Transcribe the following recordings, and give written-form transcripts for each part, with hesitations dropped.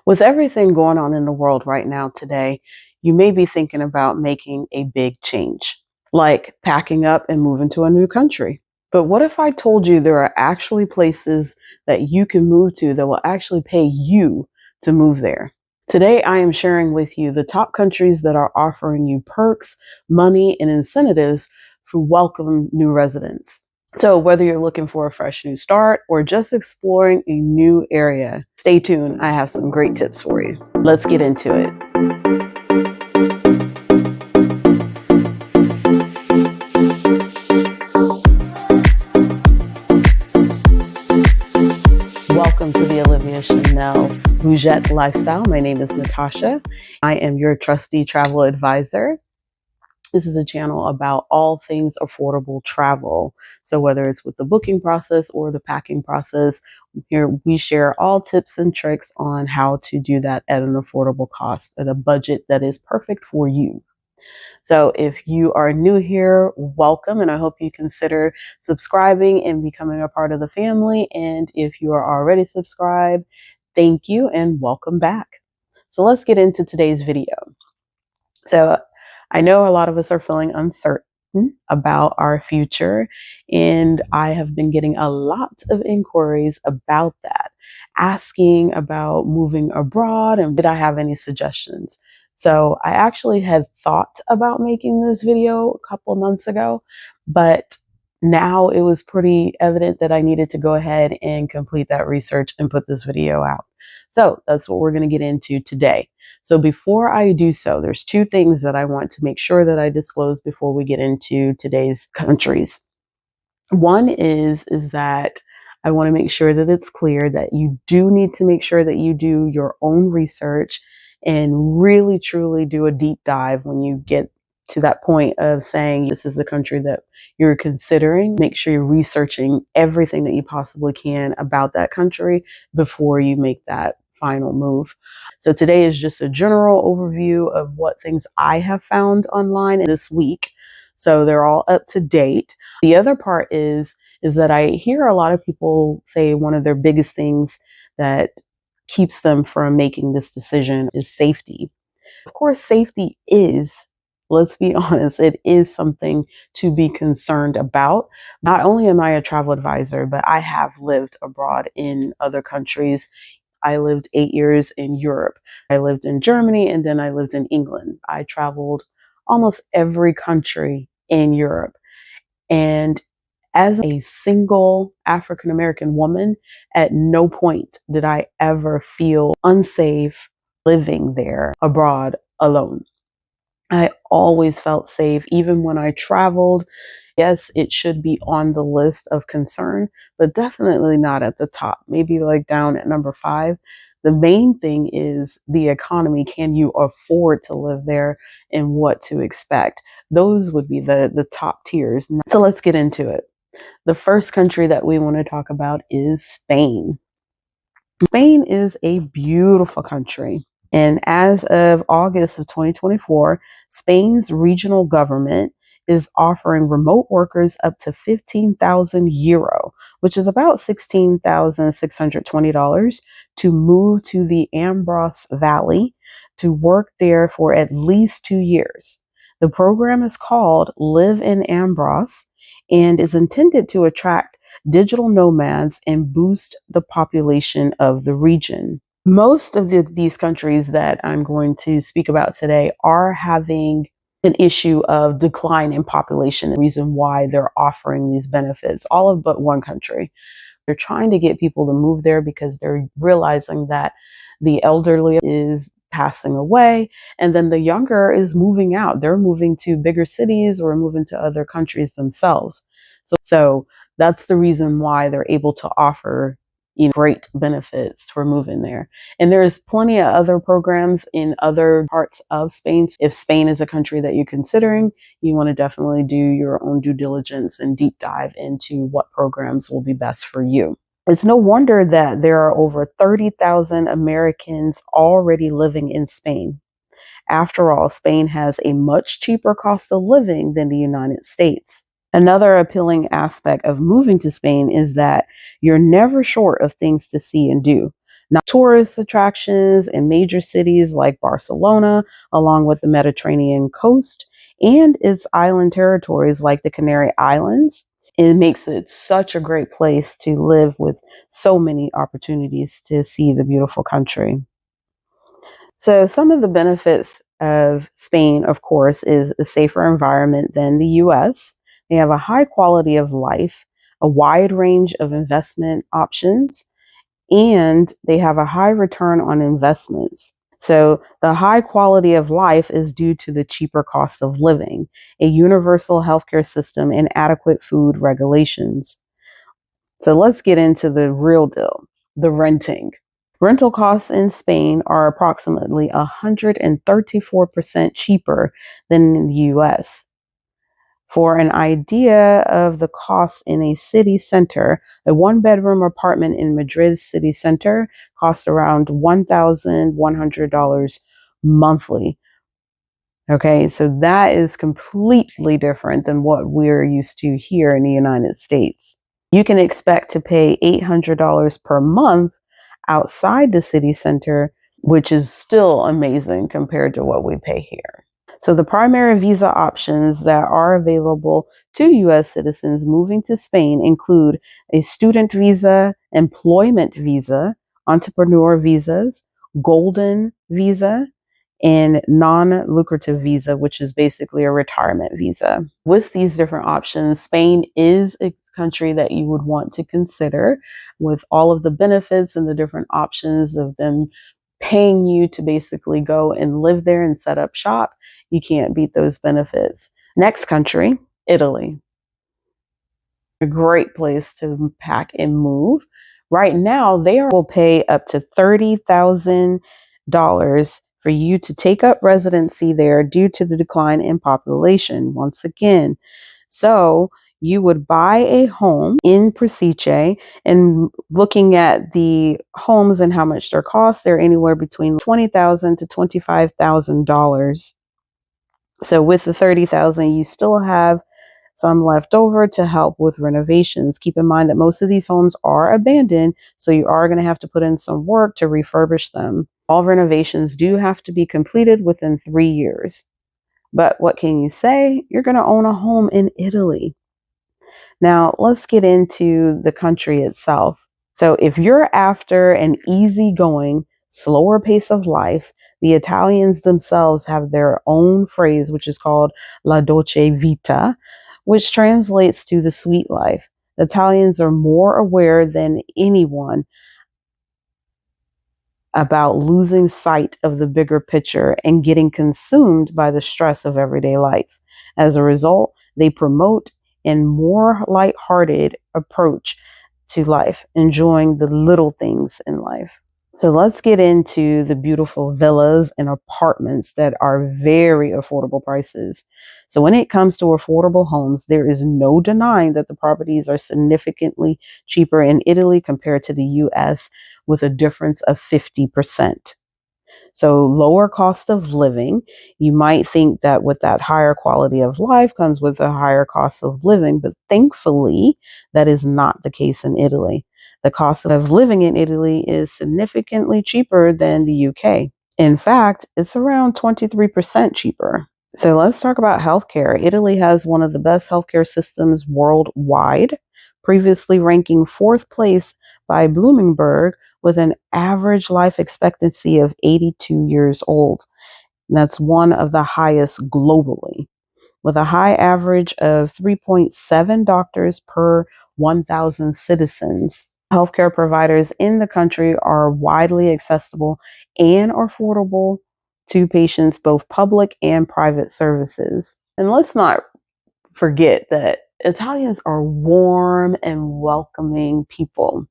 With everything going on in the world right now today, you may be thinking about making a big change, like packing up and moving to a new country. But what if I told you there are actually places that you can move to that will actually pay you to move there? Today, I am sharing with you the top countries that are offering you perks, money, and incentives for welcome new residents. So, whether you're looking for a fresh new start or just exploring a new area, stay tuned. I have some great tips for you. Let's get into it. Welcome to the Alivia Shanell Bouget lifestyle. My name is Natasha. I am your trusty travel advisor. This is a channel about all things affordable travel. So whether it's with the booking process or the packing process, here we share all tips and tricks on how to do that at an affordable cost at a budget that is perfect for you. So if you are new here, welcome, and I hope you consider subscribing and becoming a part of the family. And if you are already subscribed, thank you and welcome back. So let's get into today's video. So I know a lot of us are feeling uncertain about our future, and I have been getting a lot of inquiries about that, asking about moving abroad and did I have any suggestions. So I actually had thought about making this video a couple of months ago, but now it was pretty evident that I needed to go ahead and complete that research and put this video out. So that's what we're going to get into today. So before I do so, there's two things that I want to make sure that I disclose before we get into today's countries. One is that I want to make sure that it's clear that you do need to make sure that you do your own research and really truly do a deep dive when you get to that point of saying this is the country that you're considering. Make sure you're researching everything that you possibly can about that country before you make that final move. So today is just a general overview of what things I have found online this week. So they're all up to date. The other part is that I hear a lot of people say one of their biggest things that keeps them from making this decision is safety. Of course, safety is, let's be honest, it is something to be concerned about. Not only am I a travel advisor, but I have lived abroad in other countries. I lived 8 years in Europe. I lived in Germany, and then I lived in England. I traveled almost every country in Europe. And as a single African American woman, at no point did I ever feel unsafe living there abroad alone. I always felt safe, even when I traveled. Yes, it should be on the list of concern, but definitely not at the top, maybe like down at number 5. The main thing is the economy. Can you afford to live there and what to expect? Those would be the top tiers. So let's get into it. The first country that we want to talk about is Spain. Spain is a beautiful country. And as of August of 2024, Spain's regional government is offering remote workers up to 15,000 euro, which is about $16,620, to move to the Ambros Valley to work there for at least 2 years. The program is called Live in Ambros and is intended to attract digital nomads and boost the population of the region. Most of these countries that I'm going to speak about today are having an issue of decline in population, the reason why they're offering these benefits, all of but one country. They're trying to get people to move there because they're realizing that the elderly is passing away, and then the younger is moving out. They're moving to bigger cities or moving to other countries themselves. So that's the reason why they're able to offer great benefits for moving there. And there's plenty of other programs in other parts of Spain. If Spain is a country that you're considering, you want to definitely do your own due diligence and deep dive into what programs will be best for you. It's no wonder that there are over 30,000 Americans already living in Spain. After all, Spain has a much cheaper cost of living than the United States. Another appealing aspect of moving to Spain is that you're never short of things to see and do. Now, tourist attractions in major cities like Barcelona, along with the Mediterranean coast and its island territories like the Canary Islands. It makes it such a great place to live with so many opportunities to see the beautiful country. So, some of the benefits of Spain, of course, is a safer environment than the US. They have a high quality of life, a wide range of investment options, and they have a high return on investments. So, the high quality of life is due to the cheaper cost of living, a universal healthcare system, and adequate food regulations. So, let's get into the real deal, the renting. Rental costs in Spain are approximately 134% cheaper than in the US. For an idea of the cost in a city center, a one-bedroom apartment in Madrid city center costs around $1,100 monthly. Okay, so that is completely different than what we're used to here in the United States. You can expect to pay $800 per month outside the city center, which is still amazing compared to what we pay here. So, the primary visa options that are available to US citizens moving to Spain include a student visa, employment visa, entrepreneur visas, golden visa, and non-lucrative visa, which is basically a retirement visa. With these different options, Spain is a country that you would want to consider with all of the benefits and the different options of them paying you to basically go and live there and set up shop. You can't beat those benefits. Next country, Italy. A great place to pack and move. Right now, will pay up to $30,000 for you to take up residency there due to the decline in population. Once again, so you would buy a home in Presice, and looking at the homes and how much they're cost, they're anywhere between $20,000 to $25,000. So with the $30,000, you still have some left over to help with renovations. Keep in mind that most of these homes are abandoned, so you are going to have to put in some work to refurbish them. All renovations do have to be completed within 3 years. But what can you say? You're going to own a home in Italy. Now, let's get into the country itself. So, if you're after an easygoing, slower pace of life, the Italians themselves have their own phrase, which is called la dolce vita, which translates to the sweet life. The Italians are more aware than anyone about losing sight of the bigger picture and getting consumed by the stress of everyday life. As a result, they promote a more lighthearted approach to life, enjoying the little things in life. So let's get into the beautiful villas and apartments that are very affordable prices. So when it comes to affordable homes, there is no denying that the properties are significantly cheaper in Italy compared to the US, with a difference of 50%. So lower cost of living. You might think that with that higher quality of life comes with a higher cost of living, but thankfully that is not the case in Italy. The cost of living in Italy is significantly cheaper than the UK. In fact, it's around 23% cheaper. So let's talk about healthcare. Italy has one of the best healthcare systems worldwide, previously ranking fourth place by Bloomberg with an average life expectancy of 82 years old. And that's one of the highest globally, with a high average of 3.7 doctors per 1,000 citizens. Healthcare providers in the country are widely accessible and affordable to patients, both public and private services. And let's not forget that Italians are warm and welcoming people.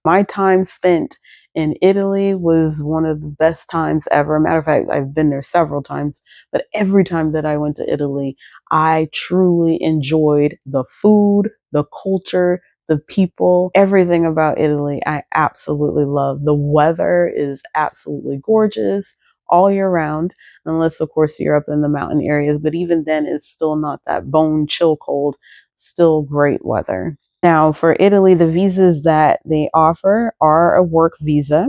My time spent in Italy was one of the best times ever. Matter of fact, I've been there several times, but every time that I went to Italy, I truly enjoyed the food, the culture, the people, everything about Italy. I absolutely love. The weather is absolutely gorgeous all year round, unless of course you're up in the mountain areas, but even then it's still not that bone chill cold, still great weather. Now, for Italy, the visas that they offer are a work visa.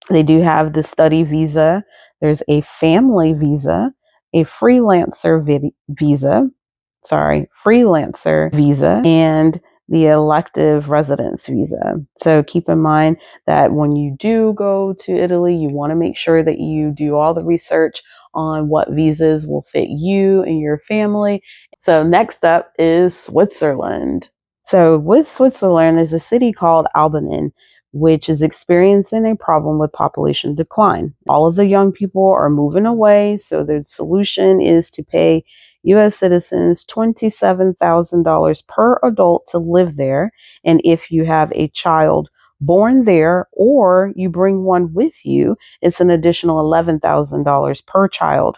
They do have the study visa. There's a family visa, a freelancer visa, and the elective residence visa. So keep in mind that when you do go to Italy, you want to make sure that you do all the research on what visas will fit you and your family. So next up is Switzerland. So with Switzerland, there's a city called Albanin, which is experiencing a problem with population decline. All of the young people are moving away, so the solution is to pay U.S. citizens $27,000 per adult to live there. And if you have a child born there or you bring one with you, it's an additional $11,000 per child.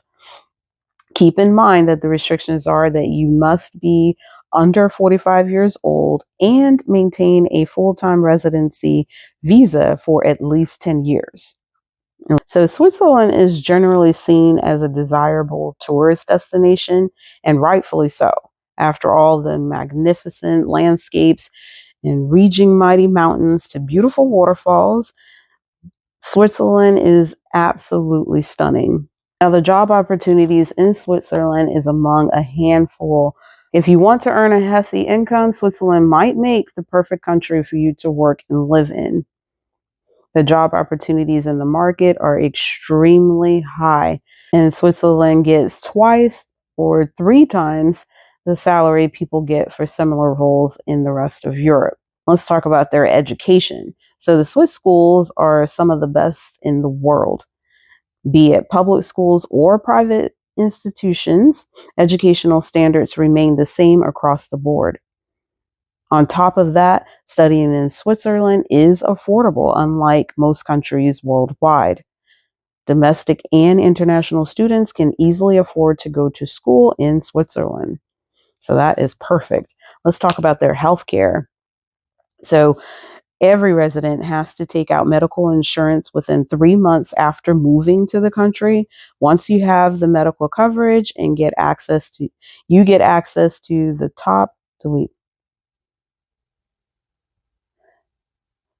Keep in mind that the restrictions are that you must be under 45 years old and maintain a full-time residency visa for at least 10 years. So Switzerland is generally seen as a desirable tourist destination, and rightfully so. After all, the magnificent landscapes and reaching mighty mountains to beautiful waterfalls, Switzerland is absolutely stunning. Now, the job opportunities in Switzerland is among a handful. If you want to earn a hefty income, Switzerland might make the perfect country for you to work and live in. The job opportunities in the market are extremely high, and Switzerland gets twice or three times the salary people get for similar roles in the rest of Europe. Let's talk about their education. So the Swiss schools are some of the best in the world. Be it public schools or private institutions, educational standards remain the same across the board. On top of that, studying in Switzerland is affordable, unlike most countries worldwide. Domestic and international students can easily afford to go to school in Switzerland. So that is perfect. Let's talk about their healthcare. So every resident has to take out medical insurance within 3 months after moving to the country. Once you have the medical coverage and get access to the top delete.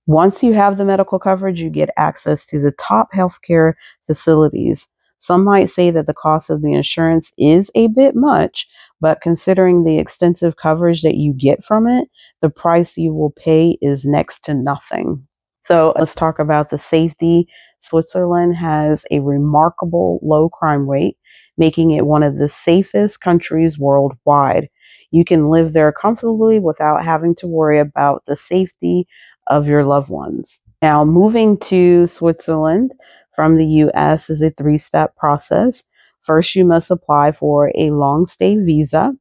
Once you have the medical coverage, you get access to the top healthcare facilities. Some might say that the cost of the insurance is a bit much, but considering the extensive coverage that you get from it, the price you will pay is next to nothing. So let's talk about the safety. Switzerland has a remarkable low crime rate, making it one of the safest countries worldwide. You can live there comfortably without having to worry about the safety of your loved ones. Now, moving to Switzerland from the US is a 3-step process. First, you must apply for a long stay visa,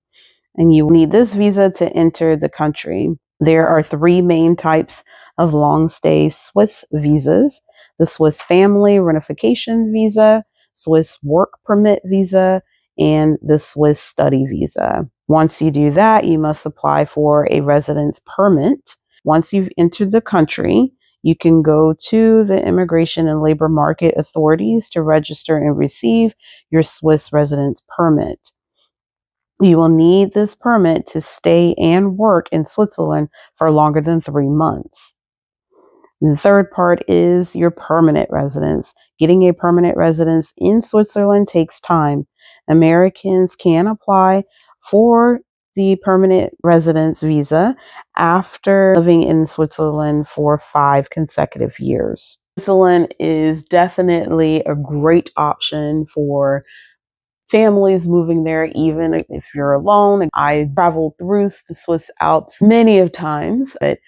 and you need this visa to enter the country. There are 3 main types of long stay Swiss visas: the Swiss family reunification visa, Swiss work permit visa, and the Swiss study visa. Once you do that, you must apply for a residence permit. Once you've entered the country, you can go to the Immigration and Labor Market authorities to register and receive your Swiss residence permit. You will need this permit to stay and work in Switzerland for longer than 3 months. The third part is your permanent residence. Getting a permanent residence in Switzerland takes time. Americans can apply for the permanent residence visa after living in Switzerland for 5 consecutive years. Switzerland is definitely a great option for families moving there, even if you're alone. I traveled through the Swiss Alps many of times, but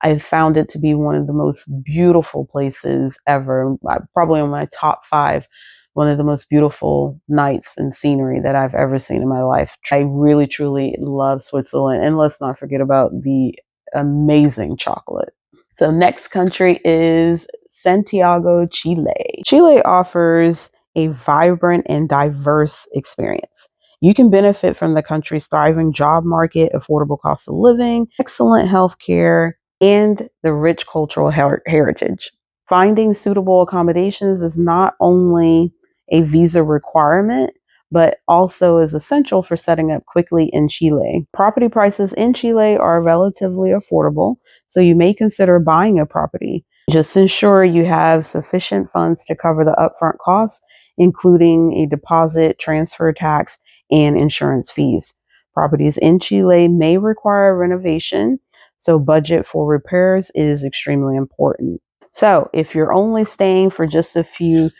I found it to be one of the most beautiful places ever. Probably on my top 5, one of the most beautiful nights and scenery that I've ever seen in my life. I really, truly love Switzerland. And let's not forget about the amazing chocolate. So next country is Santiago, Chile. Chile offers a vibrant and diverse experience. You can benefit from the country's thriving job market, affordable cost of living, excellent healthcare, and the rich cultural heritage. Finding suitable accommodations is not only a visa requirement, but also is essential for setting up quickly in Chile. Property prices in Chile are relatively affordable, so you may consider buying a property. Just ensure you have sufficient funds to cover the upfront costs, including a deposit, transfer tax, and insurance fees. Properties in Chile may require renovation, so budget for repairs is extremely important. So, if you're only staying for just a few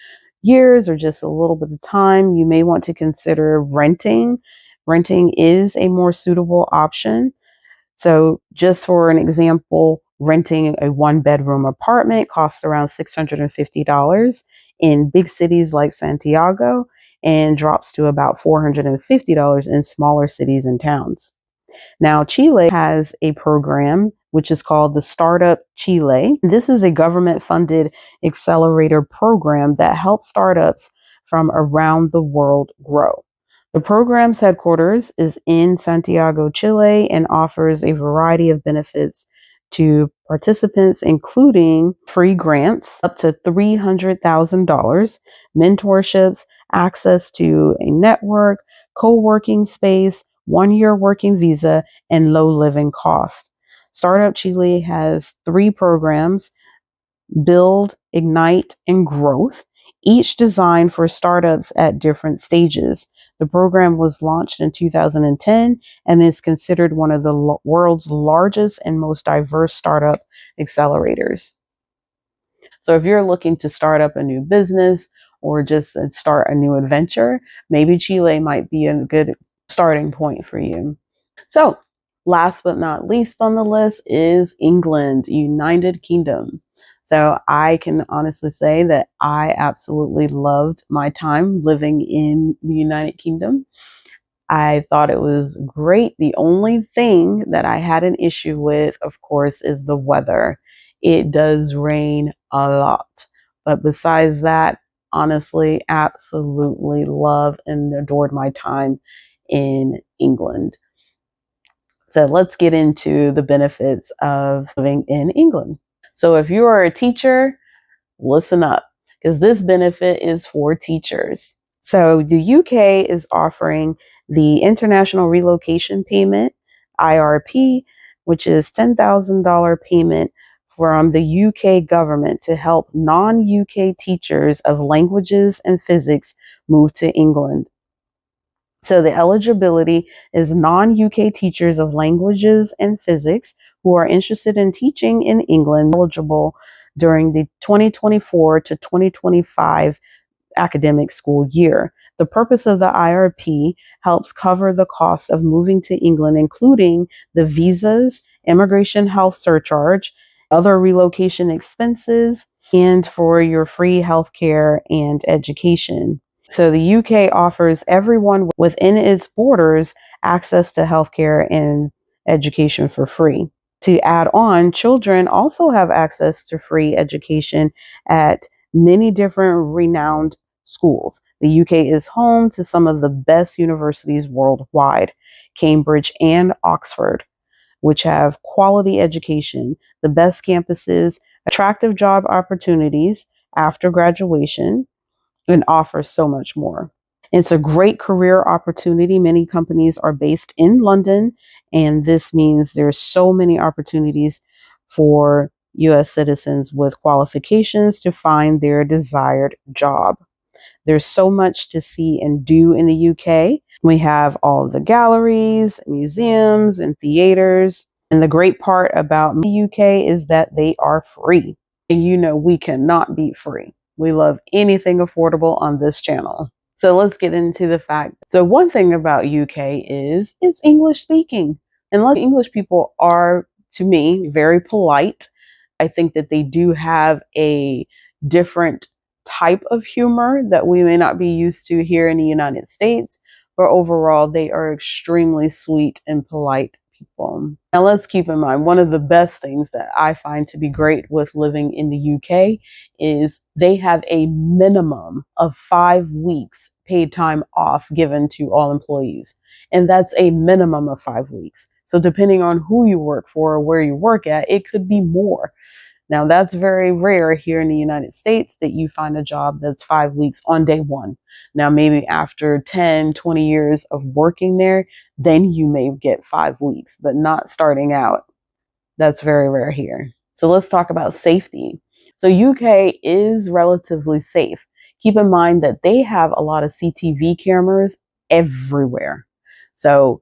years or just a little bit of time, you may want to consider renting. Renting is a more suitable option. So, just for an example, renting a one bedroom apartment costs around $650 in big cities like Santiago and drops to about $450 in smaller cities and towns. Now, Chile has a program which is called the Startup Chile. This is a government funded accelerator program that helps startups from around the world grow. The program's headquarters is in Santiago, Chile, and offers a variety of benefits to participants, including free grants up to $300,000, mentorships, access to a network, co working space, 1 year working visa, and low living cost. Startup Chile has three programs: Build, Ignite, and Growth, each designed for startups at different stages. The program was launched in 2010 and is considered one of the world's largest and most diverse startup accelerators. So if you're looking to start up a new business or just start a new adventure, maybe Chile might be a good starting point for you. So, last but not least on the list is England, United Kingdom. So, I can honestly say that I absolutely loved my time living in the United Kingdom. I thought it was great. The only thing that I had an issue with, of course, is the weather. It does rain a lot. But besides that, honestly, absolutely love and adored my time in England. So let's get into the benefits of living in England. So if you are a teacher, listen up, because this benefit is for teachers. So the UK is offering the International Relocation Payment, IRP, which is $10,000 payment from the UK government to help non-UK teachers of languages and physics move to England. So the eligibility is non-UK teachers of languages and physics who are interested in teaching in England eligible during the 2024 to 2025 academic school year. The purpose of the IRP helps cover the cost of moving to England, including the visas, immigration health surcharge, other relocation expenses, and for your free healthcare and education. So the UK offers everyone within its borders access to healthcare and education for free. To add on, children also have access to free education at many different renowned schools. The UK is home to some of the best universities worldwide, Cambridge and Oxford, which have quality education, the best campuses, attractive job opportunities after graduation, and offer so much more. It's a great career opportunity. Many companies are based in London, and this means there's so many opportunities for US citizens with qualifications to find their desired job. There's so much to see and do in the UK. We have all of the galleries, museums, and theaters. And the great part about the UK is that they are free. And you know, we cannot beat free. We love anything affordable on this channel. So let's get into the fact. So one thing about UK is it's English speaking. And English people are, to me, very polite. I think that they do have a different type of humor that we may not be used to here in the United States, but overall they are extremely sweet and polite people. Now let's keep in mind, one of the best things that I find to be great with living in the UK is they have a minimum of 5 weeks paid time off given to all employees. And that's a minimum of 5 weeks. So depending on who you work for or where you work at, it could be more. Now, that's very rare here in the United States that you find a job that's 5 weeks on day one. Now, maybe after 10, 20 years of working there, then you may get 5 weeks, but not starting out. That's very rare here. So let's talk about safety. So UK is relatively safe. Keep in mind that they have a lot of CTV cameras everywhere. So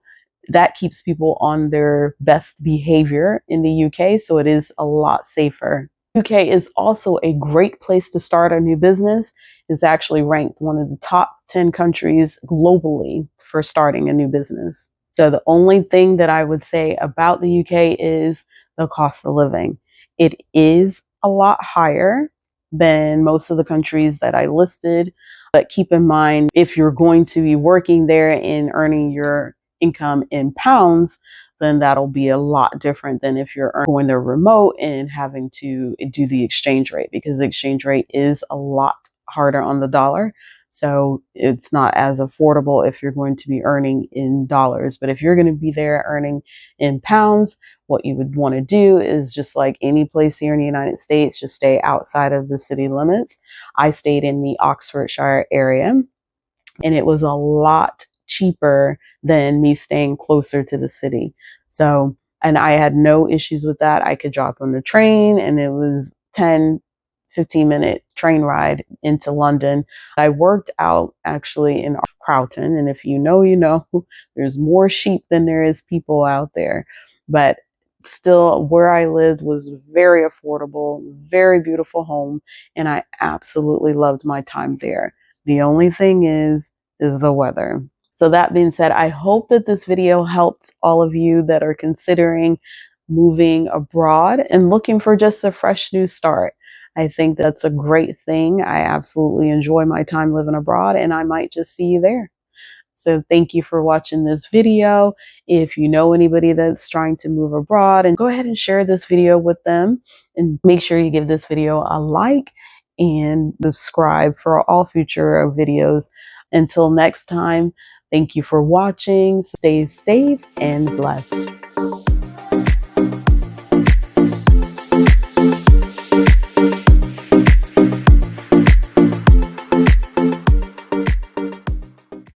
that keeps people on their best behavior in the UK. So it is a lot safer. UK is also a great place to start a new business. It's actually ranked one of the top 10 countries globally for starting a new business. So the only thing that I would say about the UK is the cost of living. It is a lot higher than most of the countries that I listed. But keep in mind, if you're going to be working there and earning your income in pounds, then that'll be a lot different than if you're going there remote and having to do the exchange rate, because the exchange rate is a lot harder on the dollar. So it's not as affordable if you're going to be earning in dollars. But if you're going to be there earning in pounds, what you would want to do is, just like any place here in the United States, just stay outside of the city limits. I stayed in the Oxfordshire area, and it was a lot cheaper than me staying closer to the city. So, and I had no issues with that. I could drop on the train, and it was 10-15 minute train ride into London. I worked out actually in Crowton, and if you know, you know, there's more sheep than there is people out there. But still, where I lived was very affordable, very beautiful home, and I absolutely loved my time there. The only thing is the weather. So that being said, I hope that this video helped all of you that are considering moving abroad and looking for just a fresh new start. I think that's a great thing. I absolutely enjoy my time living abroad, and I might just see you there. So thank you for watching this video. If you know anybody that's trying to move abroad, and go ahead and share this video with them, and make sure you give this video a like and subscribe for all future videos. Until next time, thank you for watching. Stay safe and blessed.